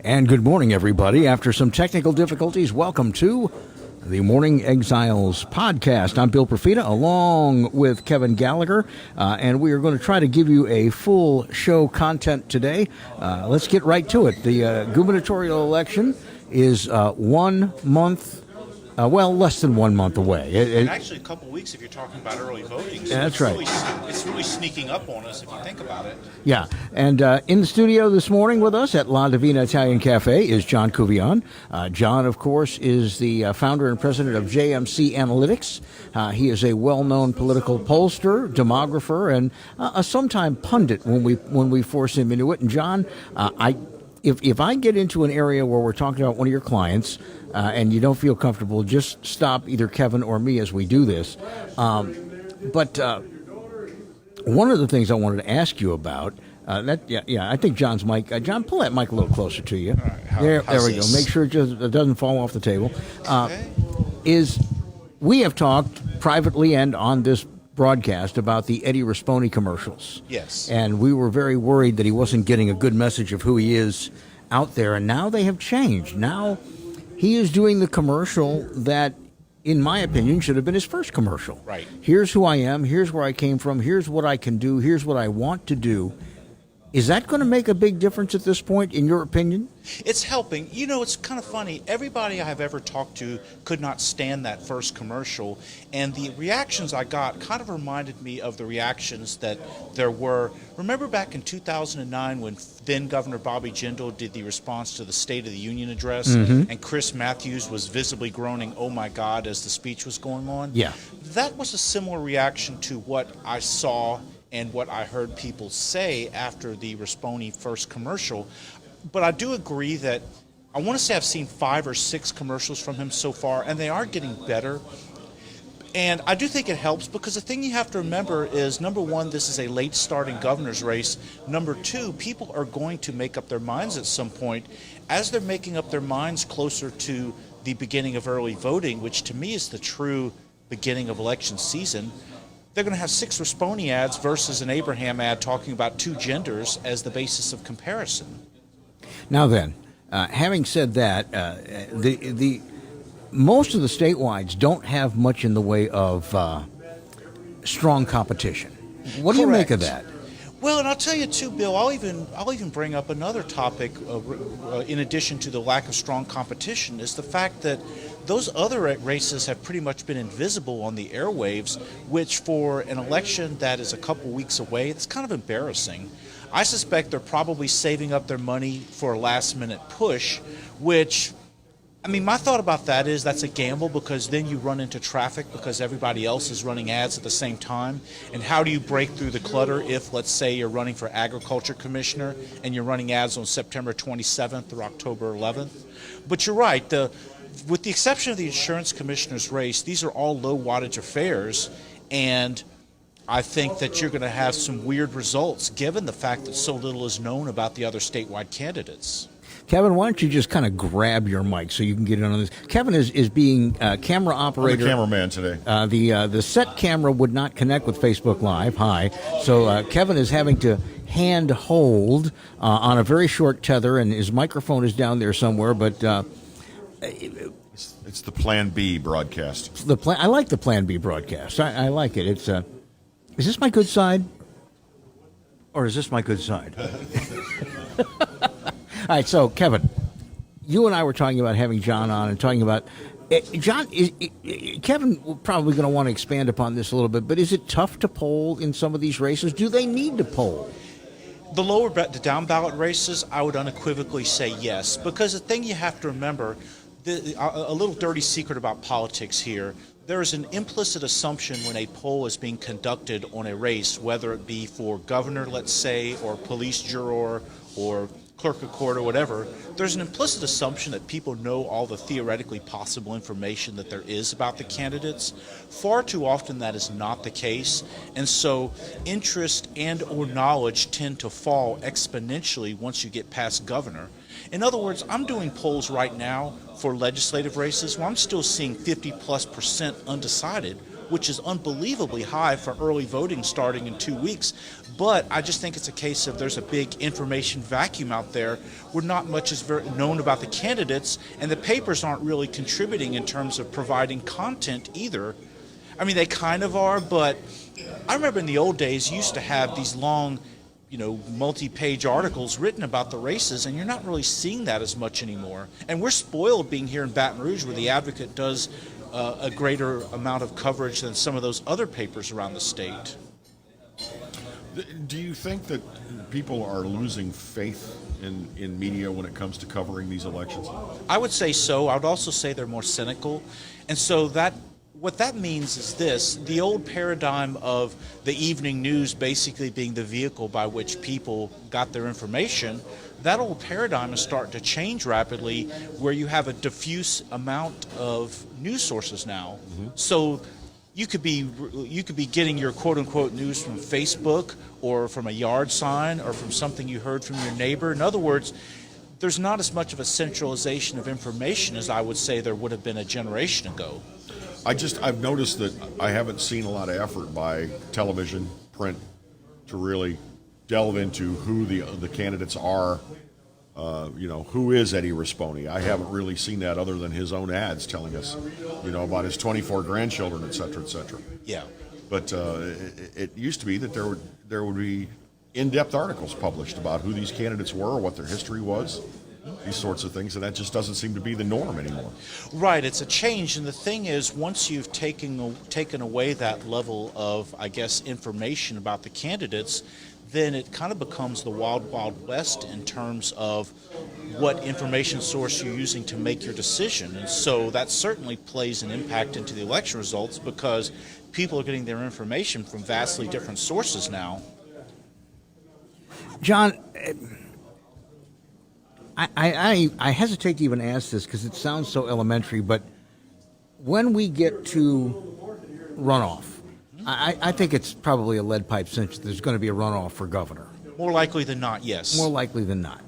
And good morning, everybody. After some technical difficulties, welcome to the Morning Exiles podcast. I'm Bill Profita, along with Kevin Gallagher, and we are going to try to give you a full show content today. Let's get right to it. The gubernatorial election is 1 month, less than 1 month away. And actually a couple weeks if you're talking about early voting. So that's right. It's really sneaking up on us if you think about it. Yeah, and in the studio this morning with us at La Divina Italian Cafe is John Couvillon. John, of course, is the founder and president of JMC Analytics. He is a well-known political pollster, demographer, and a sometime pundit when we force him into it. And John, If I get into an area where we're talking about one of your clients and you don't feel comfortable, just stop either Kevin or me as we do this. But one of the things I wanted to ask you about, I think John's mic. John, pull that mic a little closer to you. Right, there we go. Make sure it doesn't fall off the table. We have talked privately and on this broadcast about the Eddie Rispone commercials. Yes. And we were very worried that he wasn't getting a good message of who he is out there. And now they have changed. Now he is doing the commercial that, in my opinion, should have been his first commercial. Right. Here's who I am. Here's where I came from. Here's what I can do. Here's what I want to do. Is that going to make a big difference at this point, in your opinion? It's helping. You know, it's kind of funny. Everybody I have ever talked to could not stand that first commercial, and the reactions I got kind of reminded me of the reactions that there were. Remember back in 2009 when then Governor Bobby Jindal did the response to the State of the Union address, and Chris Matthews was visibly groaning, "Oh my God," as the speech was going on? Yeah. That was a similar reaction to what I saw and what I heard people say after the Rispone first commercial. But I do agree that I want to say I've seen 5 or 6 commercials from him so far, and they are getting better. And I do think it helps because the thing you have to remember is, number one, this is a late starting governor's race. Number two, people are going to make up their minds at some point. As they're making up their minds closer to the beginning of early voting, which to me is the true beginning of election season, they're going to have 6 Rispone ads versus an Abraham ad talking about 2 genders as the basis of comparison. Now then, having said that, the most of the statewides don't have much in the way of strong competition. What do you make of that? Well, and I'll tell you too, Bill, I'll even bring up another topic in addition to the lack of strong competition, is the fact that those other races have pretty much been invisible on the airwaves, which for an election that is a couple weeks away, it's kind of embarrassing. I suspect they're probably saving up their money for a last-minute push, which, I mean, my thought about that is that's a gamble because then you run into traffic because everybody else is running ads at the same time. And how do you break through the clutter if, let's say, you're running for Agriculture Commissioner and you're running ads on September 27th or October 11th? But you're right. With the exception of the Insurance Commissioner's race, these are all low-wattage affairs, and I think that you're going to have some weird results given the fact that so little is known about the other statewide candidates. Kevin, why don't you just kind of grab your mic so you can get in on this? Kevin is being camera operator. I'm the cameraman today. The set camera would not connect with Facebook Live. Hi. So Kevin is having to hand hold on a very short tether, and his microphone is down there somewhere, but... It's the Plan B broadcast. I like the Plan B broadcast. I like it. It's is this my good side, or is this my good side? All right. So Kevin, you and I were talking about having John on and talking about John. Kevin probably going to want to expand upon this a little bit, but is it tough to poll in some of these races? Do they need to poll? The down ballot races, I would unequivocally say yes, because the thing you have to remember. A little dirty secret about politics here. There is an implicit assumption when a poll is being conducted on a race, whether it be for governor, let's say, or police juror, or clerk of court or whatever, there's an implicit assumption that people know all the theoretically possible information that there is about the candidates. Far too often that is not the case, and so interest and or knowledge tend to fall exponentially once you get past governor. In other words, I'm doing polls right now for legislative races where I'm still seeing 50+% undecided which is unbelievably high for early voting starting in 2 weeks. But I just think it's a case of there's a big information vacuum out there where not much is known about the candidates, and the papers aren't really contributing in terms of providing content either. I mean, they kind of are, but I remember in the old days you used to have these long, multi-page articles written about the races, and you're not really seeing that as much anymore. And we're spoiled being here in Baton Rouge, where the Advocate does a greater amount of coverage than some of those other papers around the state. Do you think that people are losing faith in media when it comes to covering these elections? I would say so. I would also say they're more cynical. And so what that means is this: the old paradigm of the evening news basically being the vehicle by which people got their information, that old paradigm is starting to change rapidly, where you have a diffuse amount of news sources now. Mm-hmm. So you could be getting your quote-unquote news from Facebook or from a yard sign or from something you heard from your neighbor. In other words, there's not as much of a centralization of information as I would say there would have been a generation ago. I've noticed that I haven't seen a lot of effort by television, print, to really delve into who the candidates are. Who is Eddie Risponi? I haven't really seen that other than his own ads telling us, about his 24 grandchildren, et cetera, et cetera. Yeah. But it used to be that there would be in-depth articles published about who these candidates were, what their history was, these sorts of things, and that just doesn't seem to be the norm anymore. Right, it's a change, and the thing is, once you've taken away that level of, I guess, information about the candidates, then it kind of becomes the wild, wild west in terms of what information source you're using to make your decision. And so that certainly plays an impact into the election results, because people are getting their information from vastly different sources now. John, I hesitate to even ask this because it sounds so elementary, but when we get to runoff, I think it's probably a lead pipe cinch that there's going to be a runoff for governor. More likely than not, yes. More likely than not.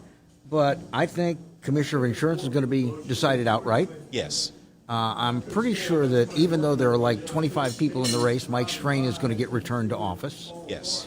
But I think Commissioner of Insurance is going to be decided outright. Yes. I'm pretty sure that even though there are like 25 people in the race, Mike Strain is going to get returned to office. Yes.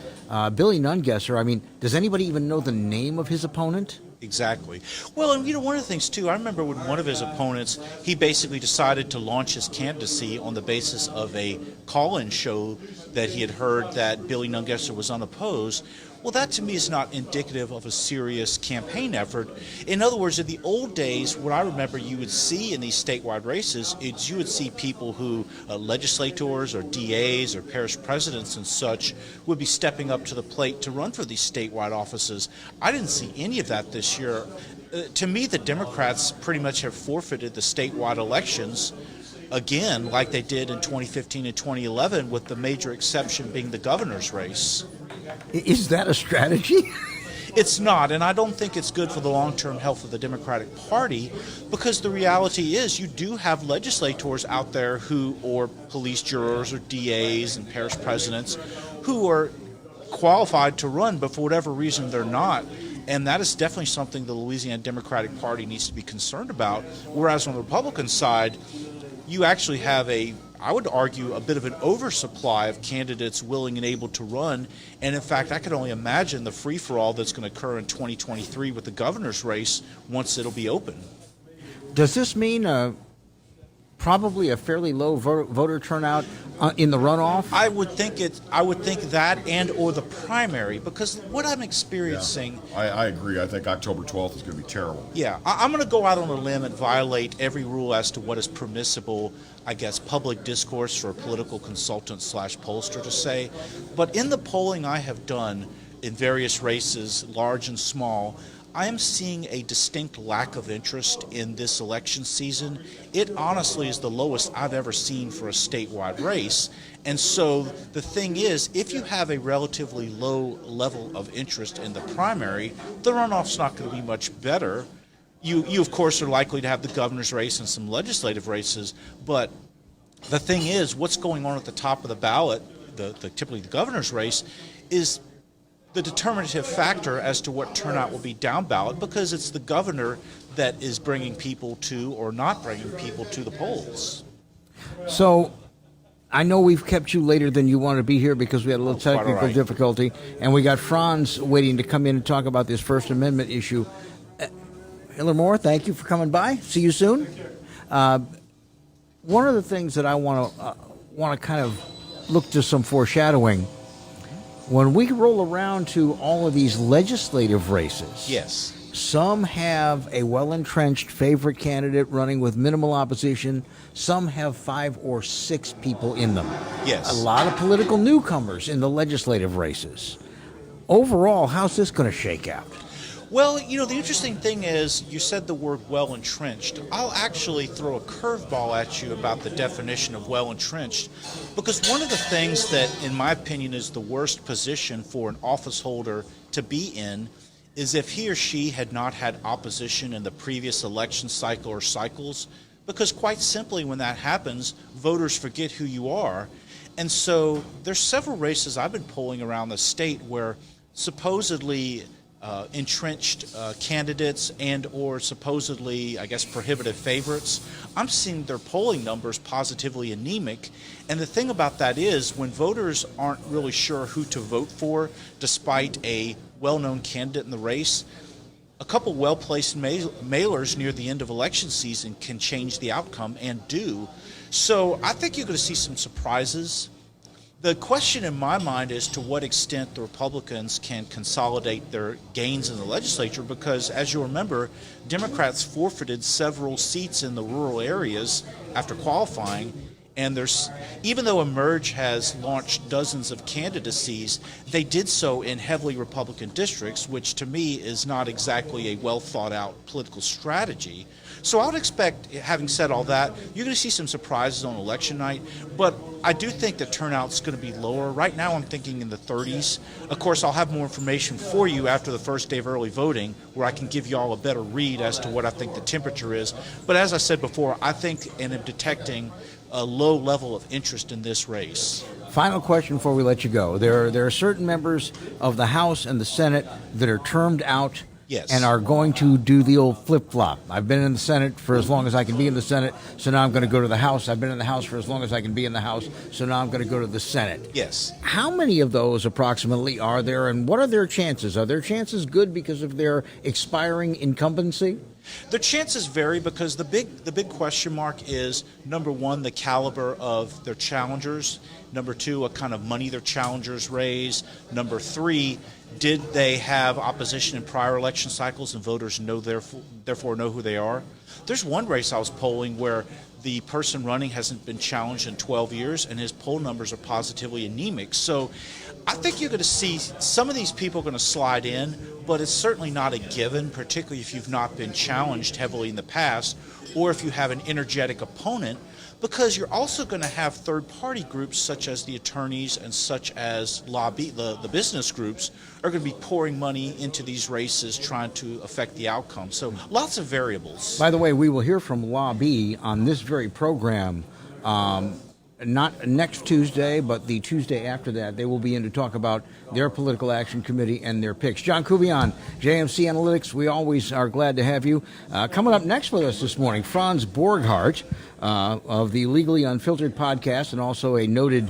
Billy Nungesser, does anybody even know the name of his opponent? Exactly. Well, and one of the things too, I remember when one of his opponents, he basically decided to launch his candidacy on the basis of a call-in show that he had heard that Billy Nungesser was unopposed. Well, that to me is not indicative of a serious campaign effort. In other words, in the old days, what I remember you would see in these statewide races is you would see people who, legislators or DAs or parish presidents and such, would be stepping up to the plate to run for these statewide offices. I didn't see any of that this year. To me, the Democrats pretty much have forfeited the statewide elections again, like they did in 2015 and 2011, with the major exception being the governor's race. Is that a strategy? It's not, and I don't think it's good for the long-term health of the Democratic Party, because the reality is you do have legislators out there or police jurors or DAs and parish presidents who are qualified to run, but for whatever reason they're not. And that is definitely something the Louisiana Democratic Party needs to be concerned about, whereas on the Republican side, you actually have I would argue, a bit of an oversupply of candidates willing and able to run. And in fact, I could only imagine the free-for-all that's going to occur in 2023 with the governor's race once it'll be open. Does this mean probably a fairly low voter turnout in the runoff? I would think that or the primary, because what I'm experiencing... Yeah, I agree. I think October 12th is going to be terrible. Yeah, I'm going to go out on a limb and violate every rule as to what is permissible, I guess, public discourse for a political consultant / pollster to say. But in the polling I have done in various races, large and small, I am seeing a distinct lack of interest in this election season. It honestly is the lowest I've ever seen for a statewide race. And so the thing is, if you have a relatively low level of interest in the primary, the runoff's not going to be much better. You of course, are likely to have the governor's race and some legislative races, but the thing is, what's going on at the top of the ballot, typically the governor's race, is the determinative factor as to what turnout will be down ballot, because it's the governor that is bringing people to or not bringing people to the polls. So I know we've kept you later than you want to be here because we had a little technical all right. difficulty, and we got Franz waiting to come in and talk about this First Amendment issue. Hiller Moore, thank you for coming by. See you soon. One of the things that I want to kind of look to some foreshadowing, when we roll around to all of these legislative races, Yes. some have a well-entrenched favorite candidate running with minimal opposition. Some have 5 or 6 people in them. Yes. A lot of political newcomers in the legislative races. Overall, how's this going to shake out? Well, the interesting thing is you said the word well-entrenched. I'll actually throw a curveball at you about the definition of well-entrenched, because one of the things that, in my opinion, is the worst position for an office holder to be in is if he or she had not had opposition in the previous election cycle or cycles, because quite simply when that happens, voters forget who you are. And so there's several races I've been polling around the state where supposedly entrenched candidates and or supposedly, I guess, prohibitive favorites, I'm seeing their polling numbers positively anemic. And the thing about that is when voters aren't really sure who to vote for, despite a well-known candidate in the race, a couple well-placed mailers near the end of election season can change the outcome and do. So I think you're going to see some surprises. The question in my mind is to what extent the Republicans can consolidate their gains in the legislature, because, as you'll remember, Democrats forfeited several seats in the rural areas after qualifying, and even though Emerge has launched dozens of candidacies, they did so in heavily Republican districts, which to me is not exactly a well-thought-out political strategy. So I would expect, having said all that, you're going to see some surprises on election night, but I do think the turnout's going to be lower. Right now I'm thinking in the 30s. Of course, I'll have more information for you after the first day of early voting, where I can give you all a better read as to what I think the temperature is. But as I said before, I think and am detecting a low level of interest in this race. Final question before we let you go. There are certain members of the House and the Senate that are termed out. Yes. And are going to do the old flip-flop. I've been in the Senate for as long as I can be in the Senate, so now I'm going to go to the House. I've been in the House for as long as I can be in the House, so now I'm going to go to the Senate. Yes. How many of those approximately are there, and what are their chances? Are their chances good because of their expiring incumbency? The chances vary because the big question mark is, number one, the caliber of their challengers. Number two, what kind of money their challengers raise. Number three, did they have opposition in prior election cycles and voters therefore know who they are? There's one race I was polling where the person running hasn't been challenged in 12 years and his poll numbers are positively anemic. So I think you're going to see some of these people are going to slide in, but it's certainly not a given, particularly if you've not been challenged heavily in the past or if you have an energetic opponent, because you're also going to have third-party groups such as the attorneys and such as the business groups are going to be pouring money into these races trying to affect the outcome. So lots of variables. By the way, we will hear from Lobby on this very program, not next Tuesday, but the Tuesday after that. They will be in to talk about their political action committee and their picks. John Couvillon, JMC Analytics, we always are glad to have you. Coming up next with us this morning, Franz Borghardt of the Legally Unfiltered podcast and also a noted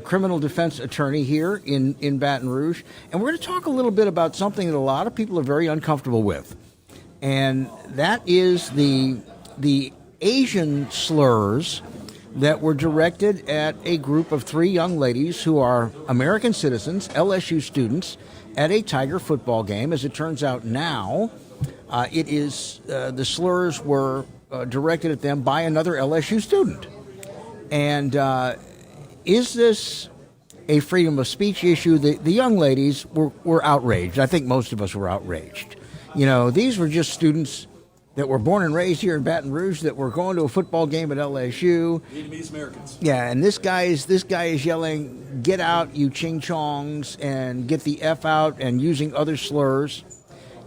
criminal defense attorney here in Baton Rouge. And we're going to talk a little bit about something that a lot of people are very uncomfortable with, and that is the Asian slurs that were directed at a group of 3 young ladies who are American citizens, LSU students, at a Tiger football game. As it turns out now, the slurs were directed at them by another LSU student. And is this a freedom of speech issue? The young ladies were outraged. I think most of us were outraged. These were just students that were born and raised here in Baton Rouge that were going to a football game at LSU. Vietnamese Americans. Yeah, and this guy is yelling, "Get out, you ching chongs," and "Get the F out," and using other slurs.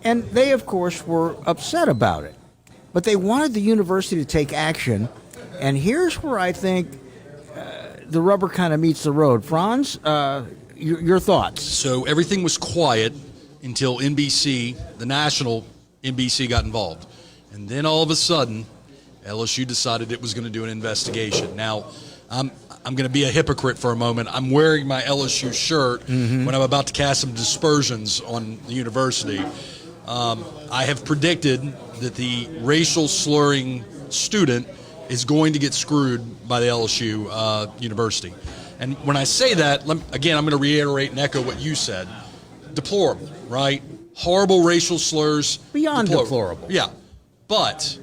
And they, of course, were upset about it. But they wanted the university to take action. And here's where I think the rubber kind of meets the road. Franz, your thoughts? So everything was quiet until NBC, the national NBC, got involved. And then all of a sudden, LSU decided it was going to do an investigation. Now, I'm going to be a hypocrite for a moment. I'm wearing my LSU shirt when I'm about to cast some dispersions on the university. I have predicted that the racial slurring student is going to get screwed by the LSU university. And when I say that, again, I'm going to reiterate and echo what you said. Deplorable, right? Horrible racial slurs. Beyond deplorable. Yeah. But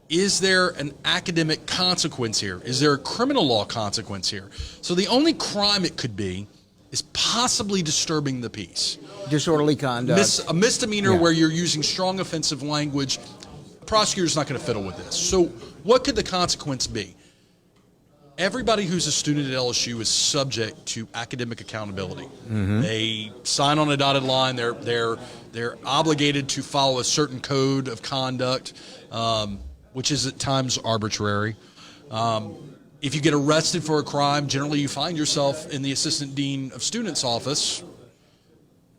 is there an academic consequence here? Is there a criminal law consequence here? So the only crime it could be is possibly disturbing the peace. Disorderly conduct. A misdemeanor where you're using strong offensive language. A prosecutor's not going to fiddle with this. So what could the consequence be? Everybody who's a student at LSU is subject to academic accountability. They sign on a dotted line. They're obligated to follow a certain code of conduct, which is at times arbitrary. If you get arrested for a crime, generally you find yourself in the assistant dean of students' office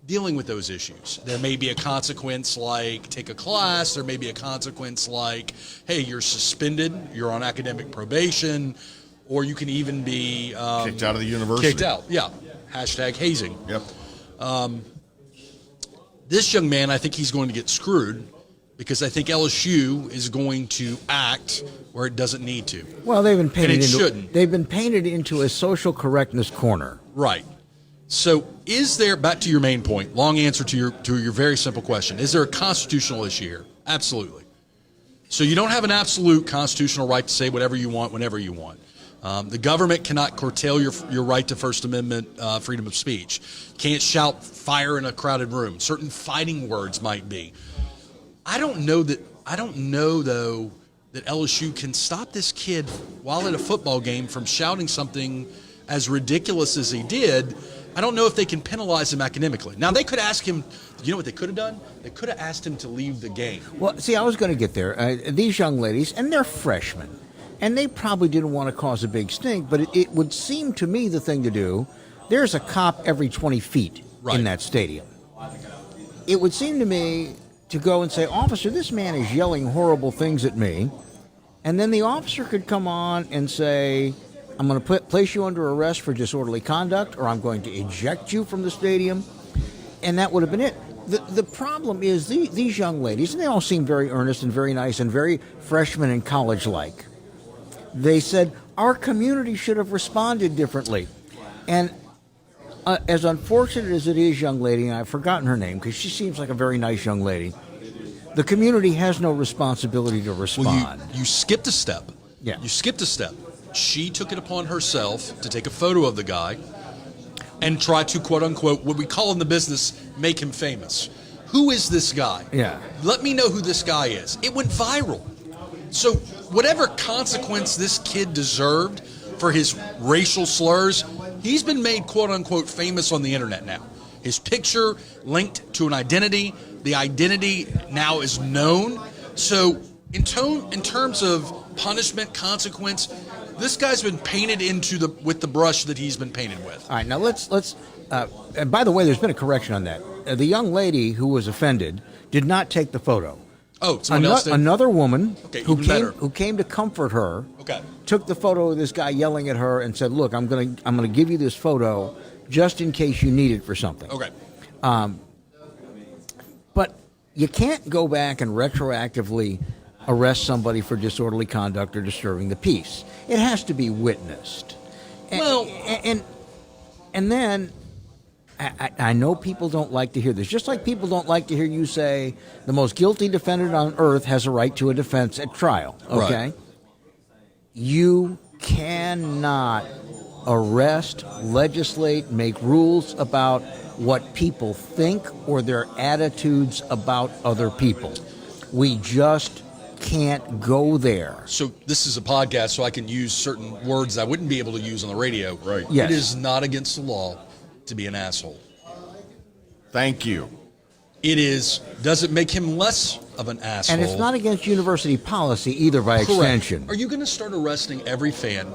dealing with those issues. There may be a consequence like take a class. There may be a consequence like, hey, you're suspended, you're on academic probation, or you can even be kicked out of the university. Kicked out, yeah. Hashtag hazing. Yep. This young man, I think he's going to get screwed because I think LSU is going to act where it doesn't need to. Well, they've been painted shouldn't. They've been painted into a social correctness corner. Right. So is there, back to your main point, long answer to your very simple question, is there a constitutional issue here? Absolutely. So you don't have an absolute constitutional right to say whatever you want whenever you want. The government cannot curtail your right to First Amendment freedom of speech. Can't shout fire in a crowded room. Certain fighting words might be. I don't know though that LSU can stop this kid while at a football game from shouting something as ridiculous as he did. I don't know if they can penalize him academically. Now, they could ask him, you know what they could have done? They could have asked him to leave the game. Well, see, I was going to get there. These young ladies, and they're freshmen, and they probably didn't want to cause a big stink, but it would seem to me the thing to do, there's a cop every 20 feet in that stadium. It would seem to me to go and say, officer, this man is yelling horrible things at me, and then the officer could come on and say, I'm going to place you under arrest for disorderly conduct, or I'm going to eject you from the stadium, and that would have been it. The problem is these young ladies, and they all seem very earnest and very nice and very freshman and college-like. They said, our community should have responded differently. And as unfortunate as it is, young lady, and I've forgotten her name because she seems like a very nice young lady, the community has no responsibility to respond. Well, you skipped a step. Yeah. You skipped a step. She took it upon herself to take a photo of the guy and try to, quote unquote, what we call in the business, make him famous. Who is this guy? Yeah. Let me know who this guy is. It went viral. So whatever consequence this kid deserved for his racial slurs, he's been made, quote unquote, famous on the internet now. His picture linked to an identity. The identity now is known. So in terms of punishment, consequence, this guy's been painted with the brush that he's been painted with. All right, now let's and by the way, there's been a correction on that. The young lady who was offended did not take the photo. Oh, someone else did? Another woman who came to comfort her. Okay. Took the photo of this guy yelling at her and said, "Look, I'm gonna give you this photo just in case you need it for something." Okay. But you can't go back and retroactively arrest somebody for disorderly conduct or disturbing the peace. It has to be witnessed. And then I know people don't like to hear this, just like people don't like to hear you say the most guilty defendant on earth has a right to a defense at trial. Okay, right. You cannot arrest, legislate, make rules about what people think or their attitudes about other people. We just can't go there. So this is a podcast, so I can use certain words I wouldn't be able to use on the radio. Right. Yes. It is not against the law to be an asshole. Thank you. It is. Does it make him less of an asshole? And it's not against university policy either by Correct. extension. Are you going to start arresting every fan?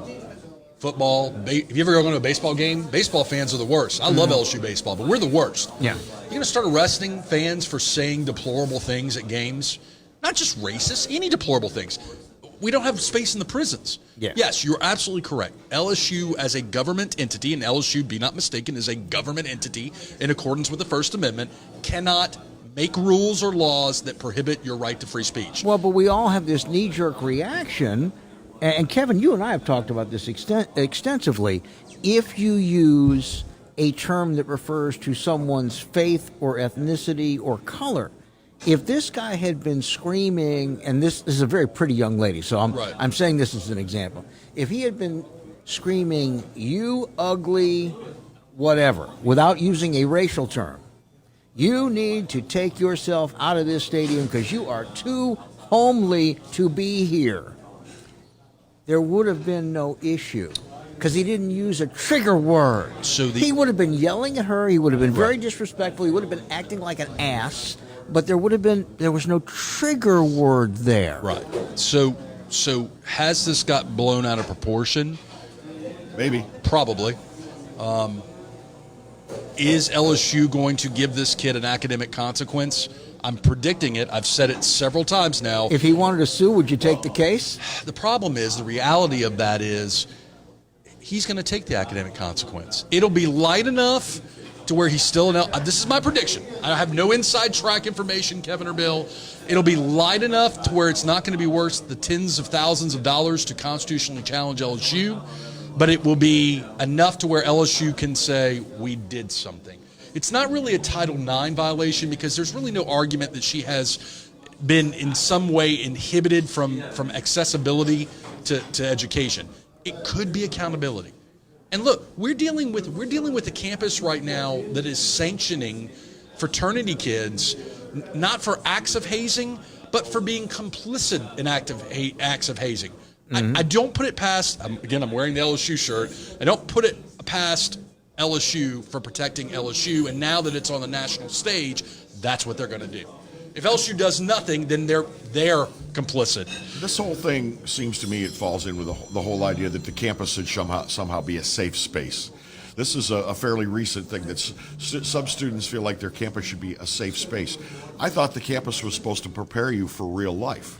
Football, if you ever go to a baseball game, baseball fans are the worst. I love LSU baseball, but we're the worst. Yeah. You're going to start arresting fans for saying deplorable things at games? Not just racist, any deplorable things. we don't have space in the prisons. Yeah. Yes, you're absolutely correct. LSU as a government entity, and LSU, be not mistaken, is a government entity in accordance with the First Amendment, cannot make rules or laws that prohibit your right to free speech. Well, but we all have this knee-jerk reaction, and Kevin, you and I have talked about this extensively. If you use a term that refers to someone's faith or ethnicity or color, if this guy had been screaming, and this is a very pretty young lady, so I'm saying this as an example. If he had been screaming, "You ugly whatever," without using a racial term, "You need to take yourself out of this stadium because you are too homely to be here," there would have been no issue. Because he didn't use a trigger word. So he would have been yelling at her. He would have been very disrespectful. He would have been acting like an ass. But there was no trigger word there. Right. So has this got blown out of proportion? Maybe. Probably. Is LSU going to give this kid an academic consequence? I'm predicting it. I've said it several times now. If he wanted to sue, would you take the case? The problem is, the reality of that is, he's going to take the academic consequence. It'll be light enough to where he's still this is my prediction. I have no inside track information, Kevin or Bill. It'll be light enough to where it's not going to be worth the tens of thousands of dollars to constitutionally challenge LSU, but it will be enough to where LSU can say, we did something. It's not really a Title IX violation because there's really no argument that she has been in some way inhibited from accessibility to education. It could be accountability. And look, we're dealing with a campus right now that is sanctioning fraternity kids, not for acts of hazing, but for being complicit in acts of hazing. Mm-hmm. I don't put it past, I'm wearing the LSU shirt, I don't put it past LSU for protecting LSU, and now that it's on the national stage, that's what they're going to do. If LSU does nothing, then they're complicit. This whole thing seems to me it falls in with the whole idea that the campus should somehow be a safe space. This is a fairly recent thing that some students feel like their campus should be a safe space. I thought the campus was supposed to prepare you for real life.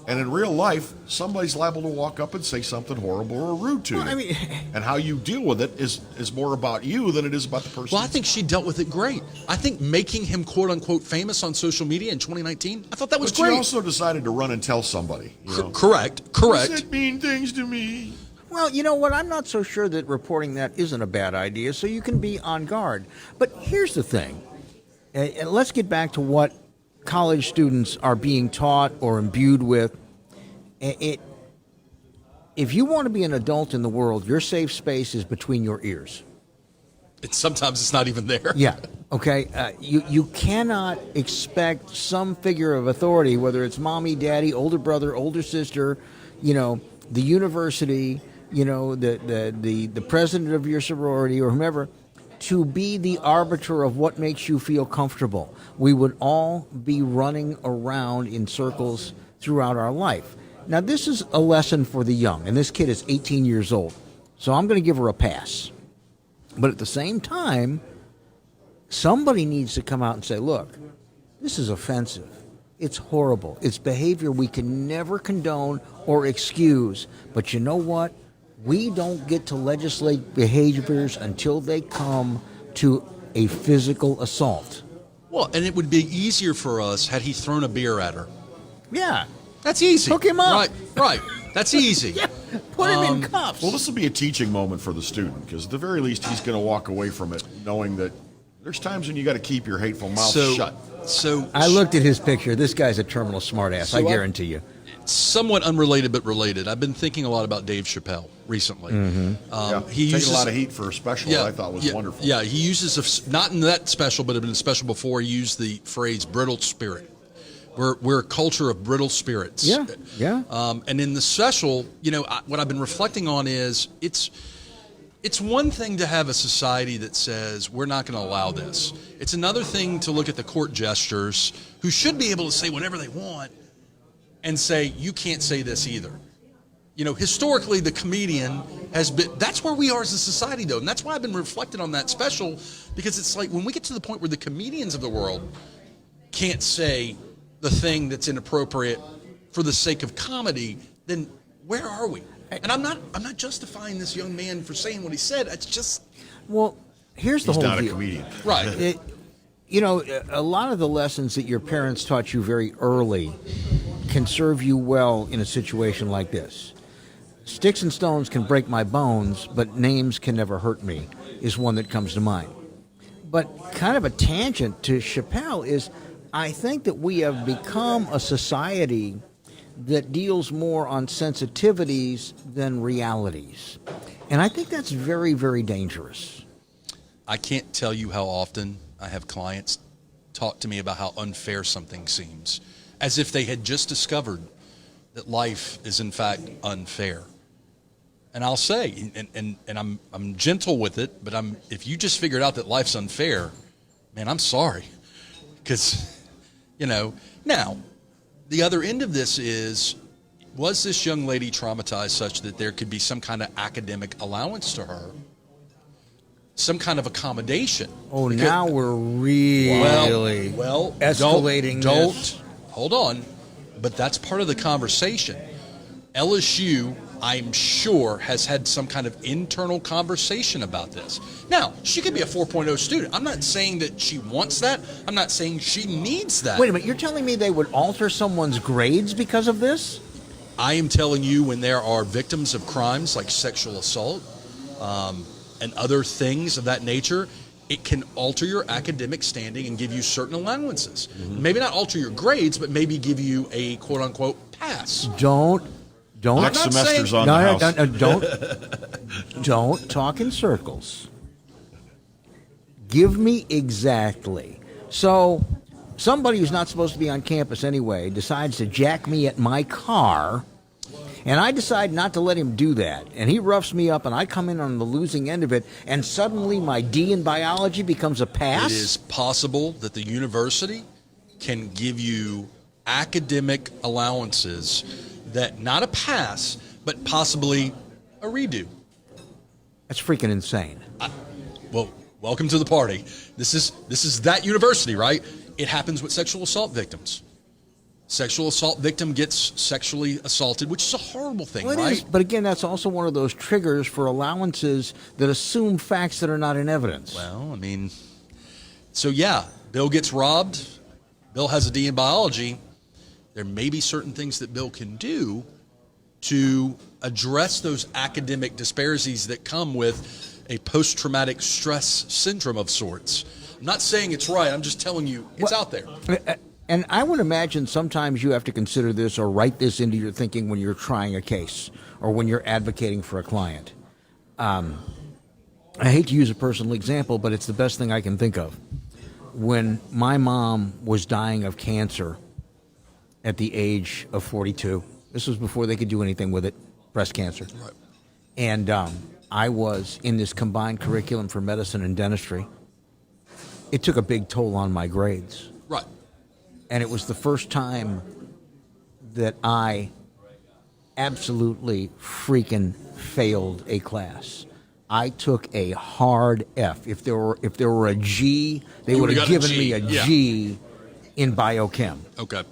And in real life, somebody's liable to walk up and say something horrible or rude to you. I mean, and how you deal with it is more about you than it is about the person. Well, I think she dealt with it great. I think making him quote-unquote famous on social media in 2019, I thought that was great. But she also decided to run and tell somebody. Correct. You said mean things to me. Well, you know what? I'm not so sure that reporting that isn't a bad idea, so you can be on guard. But here's the thing. And let's get back to what college students are being taught or imbued with. If you want to be an adult in the world, your safe space is between your ears. Sometimes it's not even there. Yeah. Okay. You cannot expect some figure of authority, whether it's mommy, daddy, older brother, older sister, the university, the president of your sorority or whomever, to be the arbiter of what makes you feel comfortable. We would all be running around in circles throughout our life. Now, this is a lesson for the young, and this kid is 18 years old, so I'm going to give her a pass. But at the same time, somebody needs to come out and say, look, this is offensive. It's horrible. It's behavior we can never condone or excuse. But you know what? We don't get to legislate behaviors until they come to a physical assault. Well, and it would be easier for us had he thrown a beer at her. Yeah. That's easy. Hook him up. Right. That's easy. Yeah. Put him in cuffs. Well, this will be a teaching moment for the student because at the very least he's going to walk away from it knowing that there's times when you got to keep your hateful mouth shut. So I looked at his picture. This guy's a terminal smartass. I guarantee you. Somewhat unrelated but related. I've been thinking a lot about Dave Chappelle recently. Mm-hmm. He uses a lot of heat for a special that I thought was wonderful. Yeah, he uses not in that special, but in a special before. He used the phrase "brittle spirit." We're a culture of brittle spirits. Yeah. And in the special, what I've been reflecting on is it's one thing to have a society that says we're not going to allow this. It's another thing to look at the court jesters who should be able to say whatever they want and say, you can't say this either. Historically, the comedian has been, that's where we are as a society, though. And that's why I've been reflecting on that special, because it's like when we get to the point where the comedians of the world can't say the thing that's inappropriate for the sake of comedy, then where are we? And I'm not justifying this young man for saying what he said. It's just, well, here's the He's whole not a deal. comedian. right. You know, a lot of the lessons that your parents taught you very early can serve you well in a situation like this. Sticks and stones can break my bones, but names can never hurt me, is one that comes to mind. But kind of a tangent to Chappelle is, I think that we have become a society that deals more on sensitivities than realities. And I think that's very, very dangerous. I can't tell you how often I have clients talk to me about how unfair something seems, as if they had just discovered that life is in fact unfair. And I'll say, and I'm gentle with it, but if you just figured out that life's unfair, man, I'm sorry, because now the other end of this is, was this young lady traumatized such that there could be some kind of academic allowance to her? Some kind of accommodation. Oh, now we're really escalating this. Hold on. But that's part of the conversation. LSU, I'm sure, has had some kind of internal conversation about this. Now, she could be a 4.0 student. I'm not saying that she wants that. I'm not saying she needs that. Wait a minute, you're telling me they would alter someone's grades because of this? I am telling you, when there are victims of crimes like sexual assault, and other things of that nature, it can alter your academic standing and give you certain allowances. Mm-hmm. Maybe not alter your grades, but maybe give you a quote-unquote pass. Don't. Next semester's on the house. Don't talk in circles. Give me exactly. So, somebody who's not supposed to be on campus anyway decides to jack me at my car, and I decide not to let him do that. And he roughs me up, and I come in on the losing end of it, and suddenly my D in biology becomes a pass? It is possible that the university can give you academic allowances that, not a pass, but possibly a redo. That's freaking insane. Well, welcome to the party. This is that university, right? It happens with sexual assault victims. Sexual assault victim gets sexually assaulted, which is a horrible thing, well, it right? is, but again, that's also one of those triggers for allowances that assume facts that are not in evidence. Well, I mean, so yeah, Bill gets robbed. Bill has a D in biology. There may be certain things that Bill can do to address those academic disparities that come with a post-traumatic stress syndrome of sorts. I'm not saying it's right. I'm just telling you it's out there. And I would imagine sometimes you have to consider this or write this into your thinking when you're trying a case or when you're advocating for a client. I hate to use a personal example, but it's the best thing I can think of. When my mom was dying of cancer at the age of 42, this was before they could do anything with it, breast cancer. Right. And I was in this combined curriculum for medicine and dentistry. It took a big toll on my grades. Right. And it was the first time that I absolutely freaking failed a class. I took a hard F. If there were a G, they would have given me a G in biochem. Okay.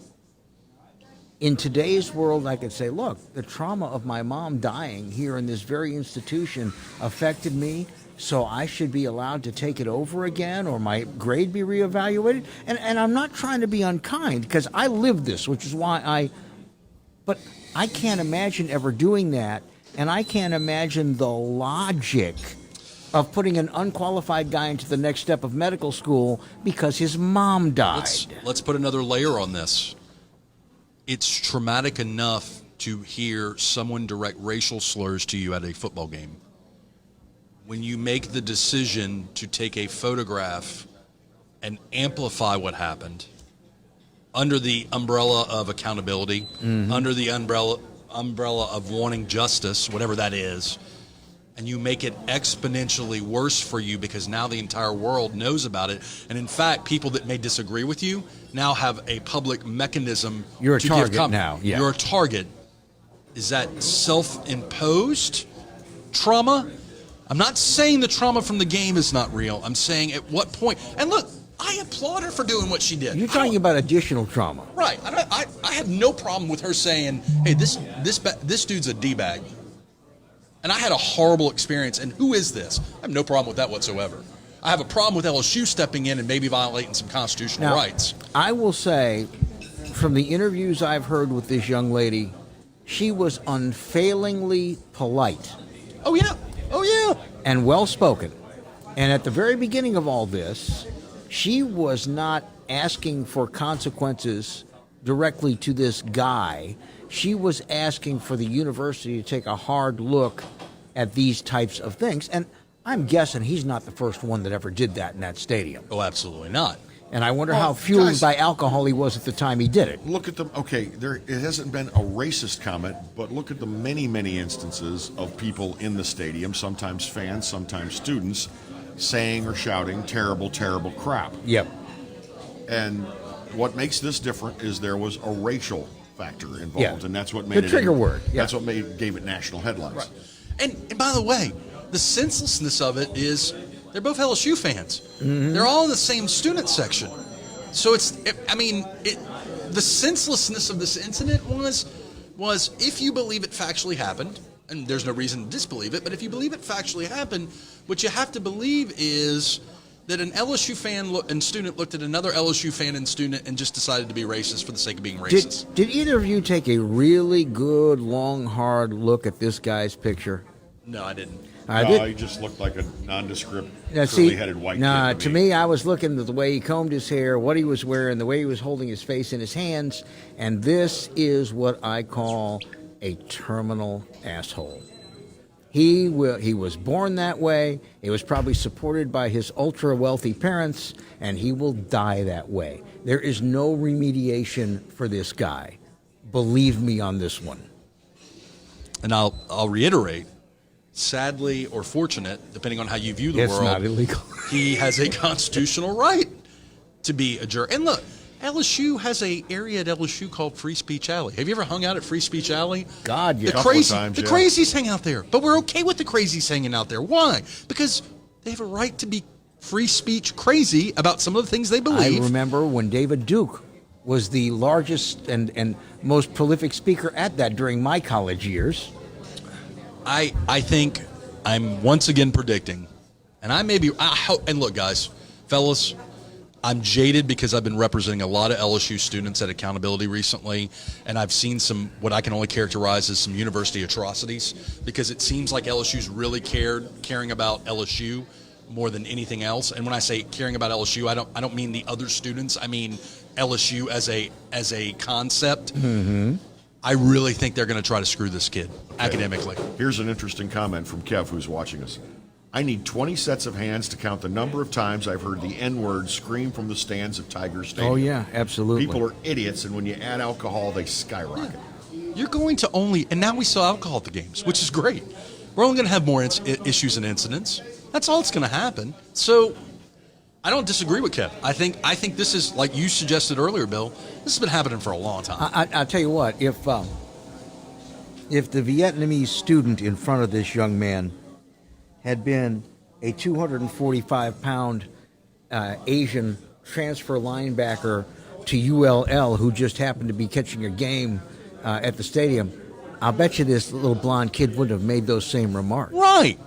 In today's world, I could say, look, the trauma of my mom dying here in this very institution affected me, so I should be allowed to take it over again or my grade be reevaluated. And I'm not trying to be unkind because I lived this, which is why but I can't imagine ever doing that. And I can't imagine the logic of putting an unqualified guy into the next step of medical school because his mom died. Let's put another layer on this. It's traumatic enough to hear someone direct racial slurs to you at a football game. When you make the decision to take a photograph and amplify what happened under the umbrella of accountability, under the umbrella of wanting justice, whatever that is, and you make it exponentially worse for you because now the entire world knows about it. And in fact, people that may disagree with you now have a public mechanism. You're a to target give now. Yeah. You're a target. Is that self-imposed trauma? I'm not saying the trauma from the game is not real. I'm saying at what point. And look, I applaud her for doing what she did. You're talking about additional trauma. Right. I I have no problem with her saying, hey, this dude's a D-bag. And I had a horrible experience, and who is this? I have no problem with that whatsoever. I have a problem with LSU stepping in and maybe violating some constitutional rights. I will say, from the interviews I've heard with this young lady, she was unfailingly polite. Oh, yeah. Oh, yeah. And well-spoken. And at the very beginning of all this, she was not asking for consequences directly to this guy. She was asking for the university to take a hard look at these types of things. And I'm guessing he's not the first one that ever did that in that stadium. Oh, absolutely not. And I wonder how fueled guys, by alcohol he was at the time he did it. Look at it hasn't been a racist comment, but look at the many, many instances of people in the stadium, sometimes fans, sometimes students, saying or shouting terrible, terrible crap. Yep. And what makes this different is there was a racial factor involved, and that's what made the trigger word. Yeah. That's what gave it national headlines. Right. And by the way, the senselessness of it is they're both LSU fans. Mm-hmm. They're all in the same student section. So the senselessness of this incident was if you believe it factually happened, and there's no reason to disbelieve it, but if you believe it factually happened, what you have to believe is that an LSU fan and student looked at another LSU fan and student and just decided to be racist for the sake of being racist. Did either of you take a really good, long, hard look at this guy's picture? No, I didn't. He just looked like a nondescript, curly-headed white kid. To me, I was looking at the way he combed his hair, what he was wearing, the way he was holding his face in his hands, and this is what I call a terminal asshole. He was born that way. He was probably supported by his ultra-wealthy parents, and he will die that way. There is no remediation for this guy. Believe me on this one. And I'll reiterate, sadly or fortunate, depending on how you view the world, it's not illegal. He has a constitutional right to be a jerk. And look, LSU has a area at LSU called Free Speech Alley. Have you ever hung out at Free Speech Alley? God, yeah. The crazies hang out there. But we're okay with the crazies hanging out there. Why? Because they have a right to be free speech crazy about some of the things they believe. I remember when David Duke was the largest and most prolific speaker at that during my college years. I think I'm once again predicting, and and look, guys, fellas, I'm jaded because I've been representing a lot of LSU students at Accountability recently, and I've seen some what I can only characterize as some university atrocities, because it seems like LSU's really caring about LSU more than anything else. And when I say caring about LSU, I don't mean the other students. I mean LSU as a concept. Mm-hmm. I really think they're going to try to screw this kid academically. Here's an interesting comment from Kev, who's watching us. I need 20 sets of hands to count the number of times I've heard the N-word scream from the stands at Tiger Stadium. Oh, yeah, absolutely. People are idiots, and when you add alcohol, they skyrocket. Yeah. You're going to and now we sell alcohol at the games, which is great. We're only going to have more issues and incidents. That's all that's going to happen. So I don't disagree with Kev. I think this is, like you suggested earlier, Bill, this has been happening for a long time. I'll tell you what, if the Vietnamese student in front of this young man had been a 245-pound Asian transfer linebacker to ULL who just happened to be catching a game at the stadium, I'll bet you this little blonde kid wouldn't have made those same remarks. Right.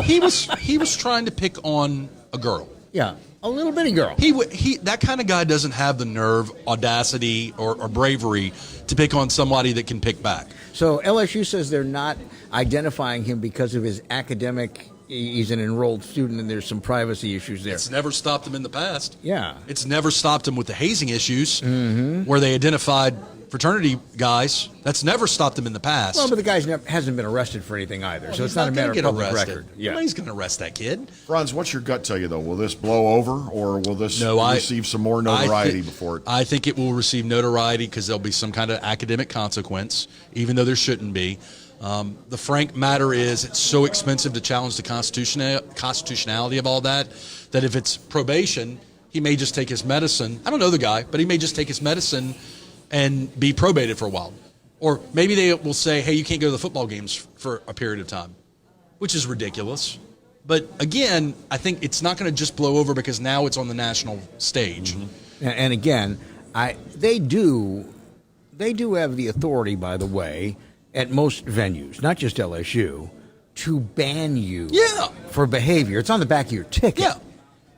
He was trying to pick on a girl. Yeah, a little bitty girl. That kind of guy doesn't have the nerve, audacity, or bravery to pick on somebody that can pick back. So LSU says they're not identifying him because of his academic. He's an enrolled student, and there's some privacy issues there. It's never stopped him in the past. Yeah. It's never stopped him with the hazing issues, where they identified fraternity guys. That's never stopped him in the past. Well, but the guy hasn't been arrested for anything either, so it's not a matter of public record. Yeah. Nobody's going to arrest that kid. Franz, what's your gut tell you, though? Will this blow over, or will this receive some more notoriety before it? I think it will receive notoriety because there'll be some kind of academic consequence, even though there shouldn't be. The frank matter is it's so expensive to challenge the constitutionality of all that if it's probation, he may just take his medicine. I don't know the guy, but he may just take his medicine and be probated for a while. Or maybe they will say, hey, you can't go to the football games for a period of time, which is ridiculous. But again, I think it's not going to just blow over because now it's on the national stage. Mm-hmm. And again, they do they do have the authority, by the way, at most venues, not just LSU, to ban you for behavior. It's on the back of your ticket. Yeah.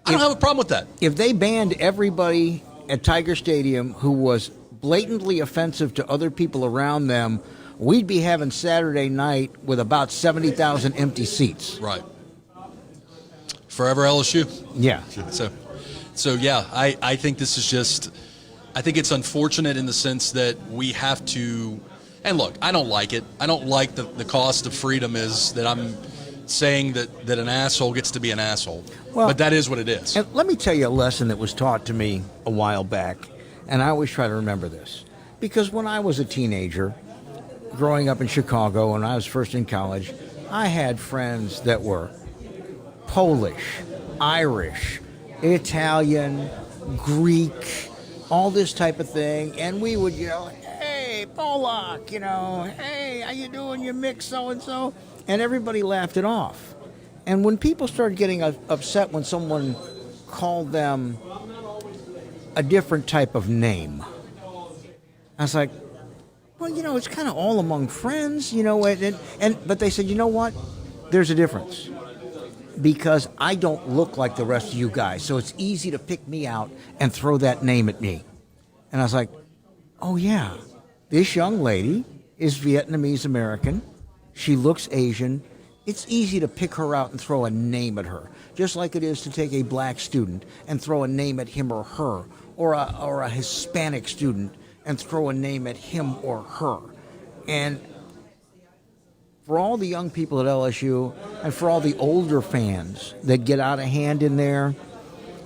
I don't have a problem with that. If they banned everybody at Tiger Stadium who was blatantly offensive to other people around them, we'd be having Saturday night with about 70,000 empty seats. Right. Forever LSU. Yeah. So yeah, I think this is just, I think it's unfortunate in the sense that we have to, and look, I don't like it. I don't like the cost of freedom is that I'm saying that an asshole gets to be an asshole. Well, but that is what it is. And let me tell you a lesson that was taught to me a while back, and I always try to remember this. Because when I was a teenager, growing up in Chicago, when I was first in college, I had friends that were Polish, Irish, Italian, Greek, all this type of thing, and we would yell, "Hey, Polak, hey, how you doing, you mix so-and-so?" And everybody laughed it off. And when people started getting upset when someone called them a different type of name, I was like, well, it's kind of all among friends, but they said, you know what? There's a difference. Because I don't look like the rest of you guys, so it's easy to pick me out and throw that name at me. And I was like, oh yeah, this young lady is Vietnamese American. She looks Asian. It's easy to pick her out and throw a name at her, just like it is to take a black student and throw a name at him or her, or a Hispanic student and throw a name at him or her. And for all the young people at LSU and for all the older fans that get out of hand in there,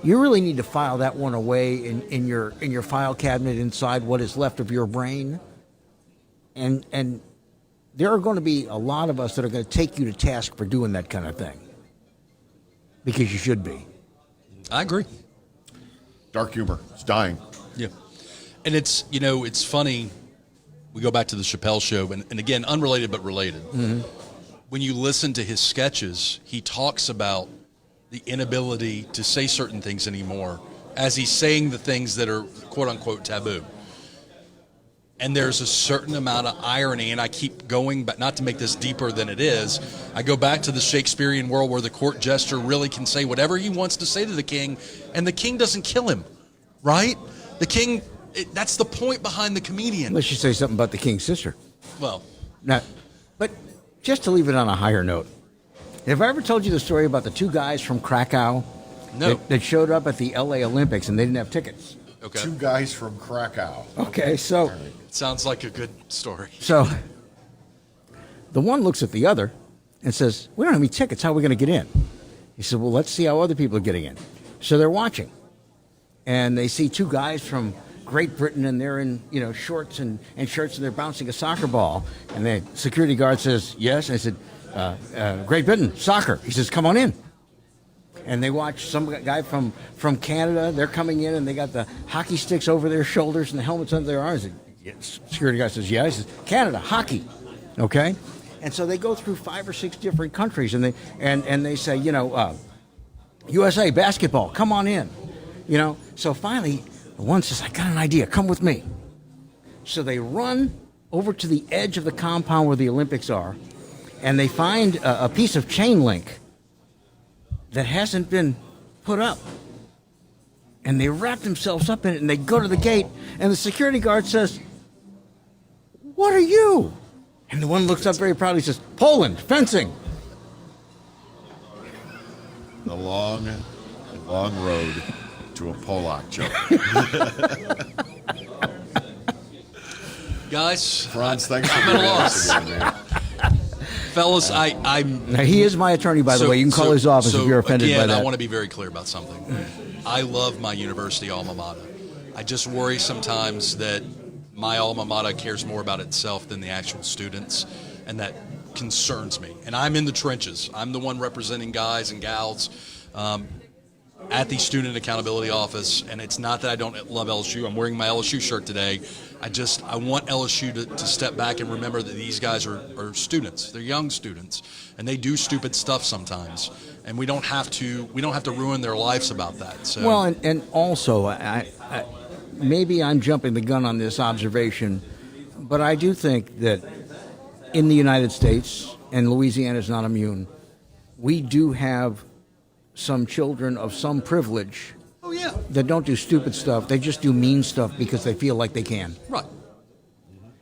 you really need to file that one away in your file cabinet inside what is left of your brain. And there are going to be a lot of us that are going to take you to task for doing that kind of thing. Because you should be. I agree. Dark humor. It's dying. Yeah. And it's funny. We go back to the Chappelle show, and again, unrelated but related. Mm-hmm. When you listen to his sketches, he talks about the inability to say certain things anymore as he's saying the things that are quote-unquote taboo. And there's a certain amount of irony, and I keep going, but not to make this deeper than it is. I go back to the Shakespearean world where the court jester really can say whatever he wants to say to the king, and the king doesn't kill him, right? The king... that's the point behind the comedian. Unless you say something about the king's sister. Well. But just to leave it on a higher note, have I ever told you the story about the two guys from Krakow that showed up at the LA Olympics and they didn't have tickets? Okay. Two guys from Krakow. Okay, so... Sounds like a good story. So the one looks at the other and says, we don't have any tickets. How are we going to get in? He said, well, let's see how other people are getting in. So they're watching. And they see two guys from Great Britain, and they're in shorts and shirts, and they're bouncing a soccer ball. And the security guard says, yes. And I said, Great Britain, soccer. He says, come on in. And they watch some guy from Canada. They're coming in, and they got the hockey sticks over their shoulders and the helmets under their arms. Security guy says, yeah. He says, Canada, hockey. Okay? And so they go through 5 or 6 different countries, and they say, USA, basketball, come on in. So finally, the one says, I got an idea. Come with me. So they run over to the edge of the compound where the Olympics are, and they find a piece of chain link that hasn't been put up. And they wrap themselves up in it, and they go to the gate, and the security guard says, what are you? And the one looks up very proudly and says, Poland, fencing. The long road to a Polak joke. Guys, Franz, thanks for being with us again, man. Fellas, Now, he is my attorney, by the way. You can call his office if you're offended by that. I want to be very clear about something. I love my university alma mater. I just worry sometimes that my alma mater cares more about itself than the actual students, and that concerns me. And I'm in the trenches. I'm the one representing guys and gals at the Student Accountability Office, and it's not that I don't love LSU. I'm wearing my LSU shirt today. I want LSU to step back and remember that these guys are students. They're young students, and they do stupid stuff sometimes, and we don't have to ruin their lives about that. So. Well, and also, maybe I'm jumping the gun on this observation, But I do think that in the United States, and Louisiana is not immune, we do have some children of some privilege Oh, yeah. that don't do stupid stuff. They just do mean stuff because they feel like they can. Right.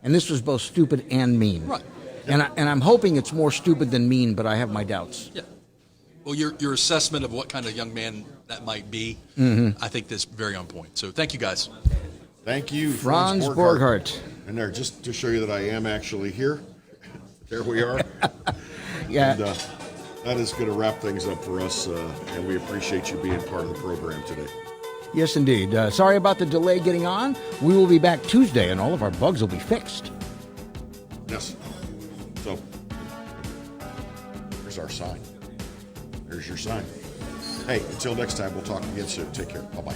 And this was both stupid and mean. Right. And I'm hoping it's more stupid than mean, but I have my doubts. Yeah. Well, your assessment of what kind of young man that might be, I think that's very on point. So thank you, guys. Thank you, Franz Borghardt. And there, just to show you that I am actually here. There we are. Yeah. And that is going to wrap things up for us, and we appreciate you being part of the program today. Yes, indeed. Sorry about the delay getting on. We will be back Tuesday, and all of our bugs will be fixed. Yes. So, there's our sign. There's your sign. Hey, until next time, we'll talk again soon. Take care. Bye-bye.